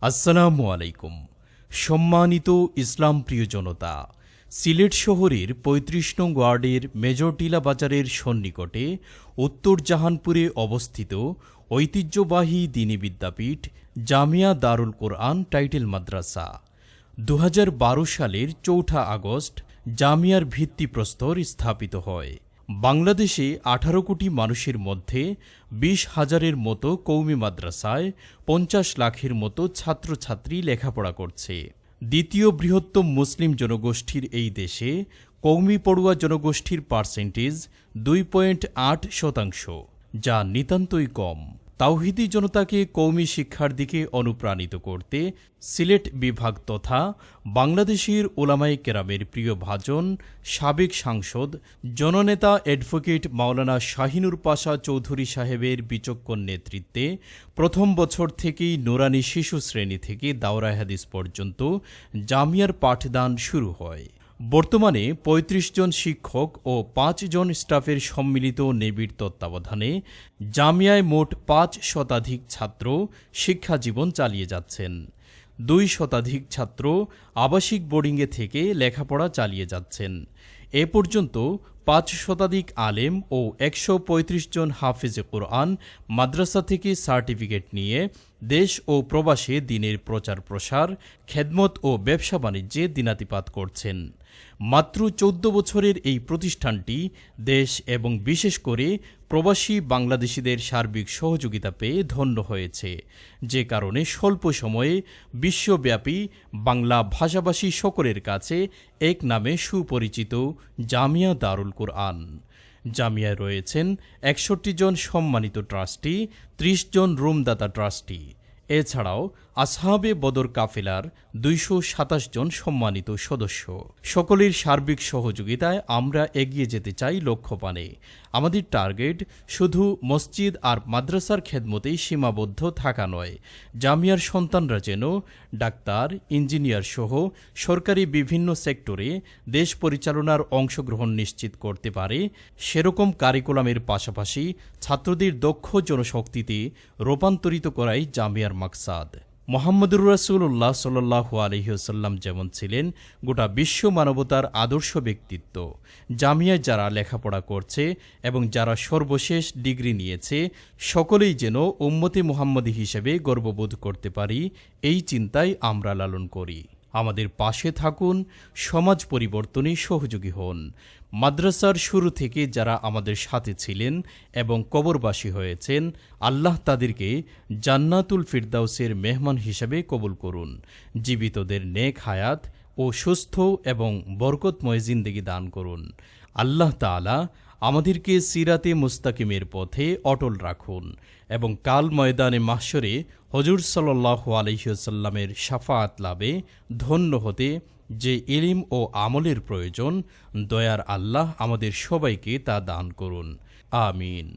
আসসালামু আলাইকুম। সম্মানিত ইসলাম প্রিয় জনতা, সিলেট শহরের ৩৫ নং ওয়ার্ডের মেজরটিলা বাজারের সন্নিকটে উত্তর জাহানপুরে অবস্থিত ঐতিহ্যবাহী দ্বীনী বিদ্যাপীঠ জামিয়া দারুল কোরআন টাইটেল মাদ্রাসা ২০১২ সালের ৪ আগস্ট জামিয়ার ভিত্তিপ্রস্তর স্থাপিত হয়। বাংলাদেশে ১৮ কোটি মানুষের মধ্যে ২০,০০০-এর মতো কওমি মাদ্রাসায় ৫০ লাখের মতো ছাত্রছাত্রী লেখাপড়া করছে। দ্বিতীয় বৃহত্তম মুসলিম জনগোষ্ঠীর এই দেশে কওমি পড়ুয়া জনগোষ্ঠীর পার্সেন্টেজ ২.৮%, যা নিতান্তই কম। তাওহিদি জনতাকে কওমি শিক্ষার দিকে অনুপ্রাণিত করতে সিলেট বিভাগ তথা বাংলাদেশের ওলামায়ে কেরামের প্রিয় ভাজন সাবেক সাংসদ জননেতা অ্যাডভোকেট মাওলানা শাহিনুর পাশা চৌধুরী সাহেবের বিচক্ষণ নেতৃত্বে প্রথম বছর থেকেই নুরানি শিশু শ্রেণী থেকে দাওরা হাদিস পর্যন্ত জামিয়ার পাঠদান শুরু হয়। বর্তমানে ৩৫ জন শিক্ষক ও ৫ জন স্টাফের সম্মিলিত নিবিড় তত্ত্বাবধানে জামিয়ায় মোট ৫ শতাধিক ছাত্র শিক্ষাজীবন চালিয়ে যাচ্ছেন। ২ শতাধিক ছাত্র আবাসিক বোর্ডিংয়ে থেকে লেখাপড়া চালিয়ে যাচ্ছেন। এ পর্যন্ত ৫ শতাধিক আলেম ও ১৩৫ জন হাফেজে কোরআন মাদ্রাসা থেকে সার্টিফিকেট নিয়ে দেশ ও প্রবাসে দ্বীনের প্রচার প্রসার, খেদমত ও ব্যবসা বাণিজ্যে দিনাতিপাত করছেন। মাত্র ১৪ বছরের এই প্রতিষ্ঠানটি দেশ এবং বিশেষ করে প্রবাসী বাংলাদেশিদের সার্বিক সহযোগিতা পেয়ে ধন্য হয়েছে, যে কারণে স্বল্প সময়ে বিশ্বব্যাপী বাংলা ভাষাভাষী সকলের কাছে এক নামে সুপরিচিত জামিয়া দারুল কোরআন। জামিয়ায় রয়েছেন ৬১ জন সম্মানিত ট্রাস্টি, ৩০ জন রুমদাতা ট্রাস্টি। এছাড়াও আসহাবে বদর কাফেলার ২২৭ জন সম্মানিত সদস্য। সকলের সার্বিক সহযোগিতায় আমরা এগিয়ে যেতে চাই লক্ষ্যপানে। আমাদের টার্গেট শুধু মসজিদ আর মাদ্রাসার খেদমতেই সীমাবদ্ধ থাকা নয়, জামিয়ার সন্তানরা যেন ডাক্তার, ইঞ্জিনিয়ার সহ সরকারি বিভিন্ন সেক্টরে দেশ পরিচালনার অংশগ্রহণ নিশ্চিত করতে পারে, সেরকম কারিকুলামের পাশাপাশি ছাত্রদের দক্ষ জনশক্তিতে রূপান্তরিত করাই জামিয়ার মাকসাদ। মুহাম্মদুর রাসূলুল্লাহ সাল্লাল্লাহু আলাইহি ওয়াসাল্লাম যেমন ছিলেন গোটা বিশ্ব মানবতার আদর্শ ব্যক্তিত্ব, জামিয়ায় যারা লেখাপড়া করছে এবং যারা সর্বশেষ ডিগ্রি নিয়েছে সকলেই যেন উম্মতে মুহাম্মদী হিসেবে গর্ববোধ করতে পারি, এই চিন্তাই আমরা লালন করি। আমাদের পাশে থাকুন, সমাজ পরিবর্তনে সহযোগী হন। মাদ্রাসার শুরু থেকে যারা আমাদের সাথে ছিলেন এবং কবরবাসী হয়েছেন, আল্লাহ তাদেরকে জান্নাতুল ফিরদাউসের মেহমান হিসেবে কবুল করুন। জীবিতদের নেক হায়াত ও সুস্থ এবং বরকতময় জিন্দেগি দান করুন। আল্লাহ তাআলা আমাদেরকে সিরাতে মুস্তাকিমের পথে অটল রাখুন এবং কাল ময়দানে মাহশরে হজুর সাল্লাল্লাহু আলাইহি ওয়াসাল্লামের শাফাআত লাভে ধন্য হতে যে ইলম ও আমলের প্রয়োজন, দয়ার আল্লাহ আমাদের সবাইকে তা দান করুন। আমিন।